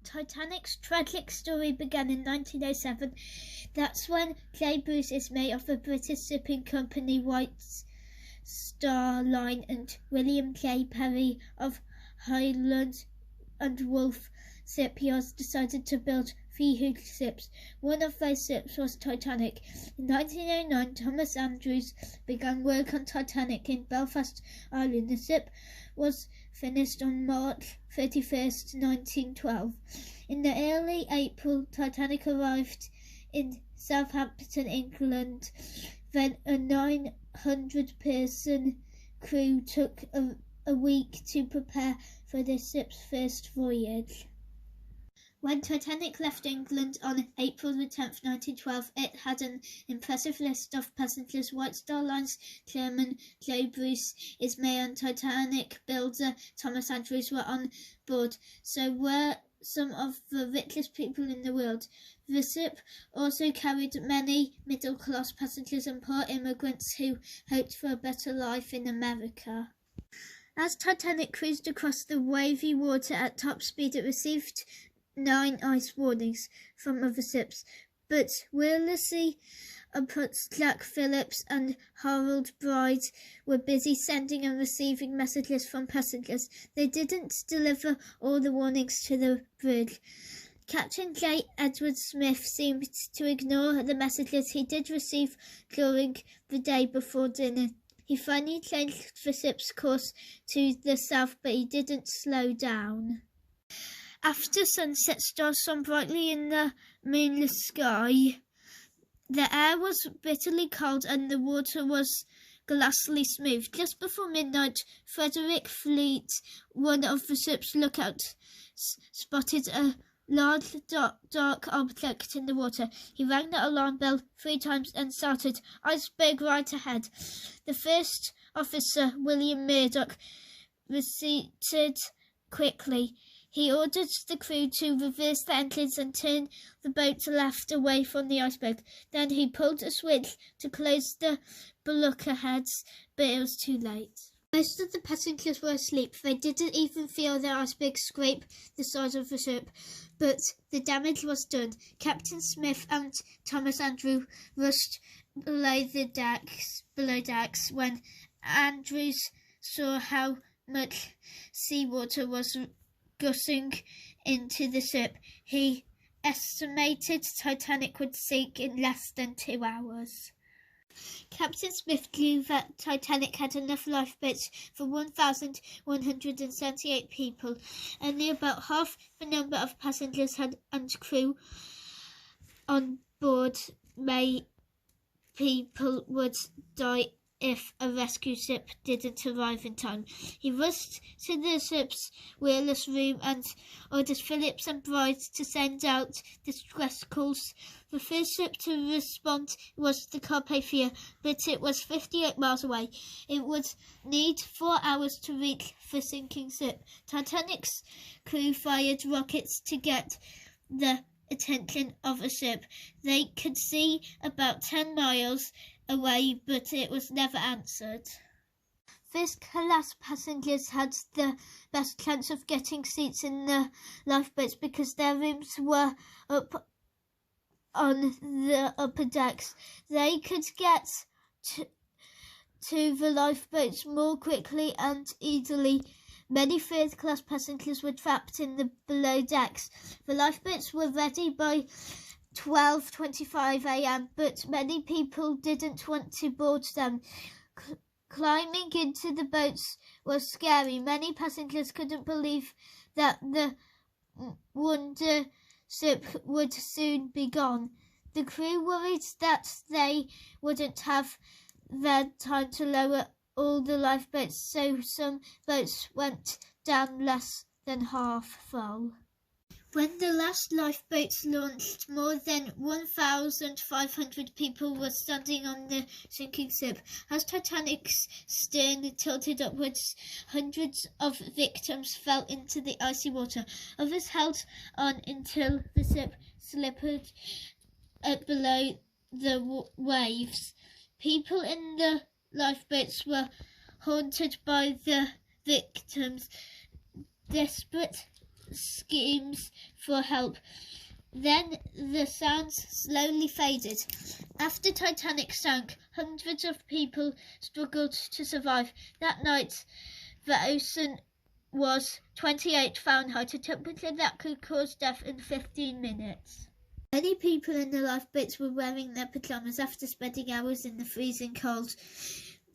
Titanic's tragic story began in 1907. That's when Clay Bruce Ismay of the British shipping company White Star Line and William J. Perry of Highland and Wolf Shipyards decided to build 3 huge ships. One of those ships was Titanic. In 1909, Thomas Andrews began work on Titanic in Belfast, Ireland. The ship was finished on March 31st, 1912. In the early April, Titanic arrived in Southampton, England. Then a 900-person crew took a week to prepare for the ship's first voyage. When Titanic left England on April 10, 1912, it had an impressive list of passengers. White Star Line's chairman, Clay Bruce Ismay, and Titanic builder Thomas Andrews were on board. So were some of the richest people in the world. The ship also carried many middle-class passengers and poor immigrants who hoped for a better life in America. As Titanic cruised across the wavy water at top speed, it received 9 ice warnings from other ships, but Willesey Jack Phillips and Harold Bride were busy sending and receiving messages from passengers. They didn't deliver all the warnings to the bridge. Captain J. Edward Smith seemed to ignore the messages he did receive during the day before dinner. He finally changed the ship's course to the south, but he didn't slow down. After sunset, stars shone brightly in the moonless sky. The air was bitterly cold and the water was glassily smooth. Just before midnight, Frederick Fleet, one of the ship's lookouts, spotted a large dark object in the water. He rang the alarm bell 3 times and shouted, "Iceberg right ahead." The first officer, William Murdoch, retreated quickly. He ordered the crew to reverse the engines and turn the boat left away from the iceberg. Then he pulled a switch to close the bulkheads, but it was too late. Most of the passengers were asleep. They didn't even feel the iceberg scrape the side of the ship, but the damage was done. Captain Smith and Thomas Andrews rushed below decks when Andrews saw how much seawater was gushing into the ship. He estimated Titanic would sink in less than 2 hours. Captain Smith knew that Titanic had enough lifeboats for 1,178 people. Only about half the number of passengers and crew on board. People would die if a rescue ship didn't arrive in time. He rushed to the ship's wheelers room and ordered Phillips and Bride to send out distress calls. The first ship to respond was the Carpathia, but it was 58 miles away. It would need 4 hours to reach the sinking ship. Titanic's crew fired rockets to get the attention of a ship. They could see about 10 miles away, but it was never answered. First-class passengers had the best chance of getting seats in the lifeboats because their rooms were up on the upper decks. They could get to the lifeboats more quickly and easily. Many third-class passengers were trapped in the below decks. The lifeboats were ready by 12:25 a.m., but many people didn't want to board them. Climbing into the boats was scary. Many passengers couldn't believe that the wonder ship would soon be gone. The crew worried that they wouldn't have the time to lower all the lifeboats, so some boats went down less than half full. When the last lifeboats launched, more than 1,500 people were standing on the sinking ship. As Titanic's stern tilted upwards, hundreds of victims fell into the icy water. Others held on until the ship slipped below the waves. People in the lifeboats were haunted by the victims. Desperate screams for help. Then the sounds slowly faded. After Titanic sank, hundreds of people struggled to survive. That night, the ocean was 28 Fahrenheit, a temperature that could cause death in 15 minutes. Many people in the lifeboats were wearing their pajamas after spending hours in the freezing cold.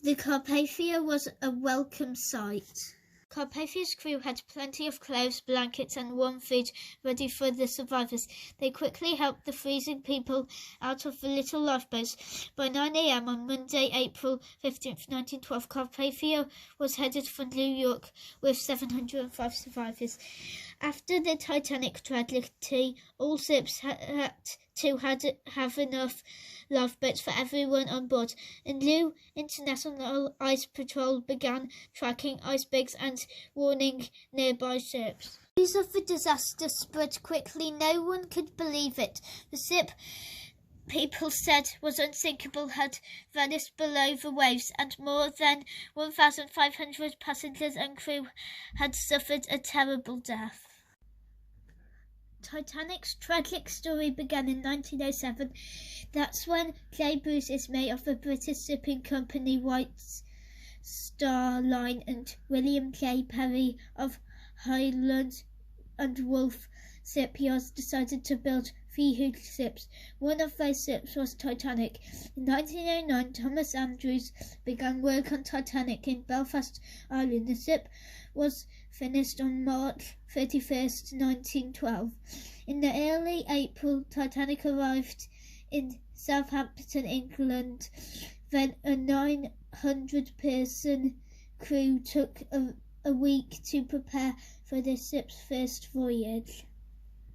The Carpathia was a welcome sight. Carpathia's crew had plenty of clothes, blankets and warm food ready for the survivors. They quickly helped the freezing people out of the little lifeboats. By 9 a.m. on Monday, April 15th, 1912, Carpathia was headed for New York with 705 survivors. After the Titanic tragedy, all ships had to have enough lifeboats for everyone on board. A new International Ice Patrol began tracking icebergs and warning nearby ships. News of the disaster spread quickly. No one could believe it. The ship, people said, was unsinkable, had vanished below the waves, and more than 1,500 passengers and crew had suffered a terrible death. Titanic's tragic story began in 1907. That's when J. Bruce Ismay of the British shipping company White Star Line and William J. Perry of Highland and Wolf Shipyards decided to build 3 huge ships. One of those ships was Titanic. In 1909, Thomas Andrews began work on Titanic in Belfast, Ireland. The ship was finished on March 31st, 1912. In the early April, Titanic arrived in Southampton, England. Then a 900-person crew took a week to prepare for the ship's first voyage.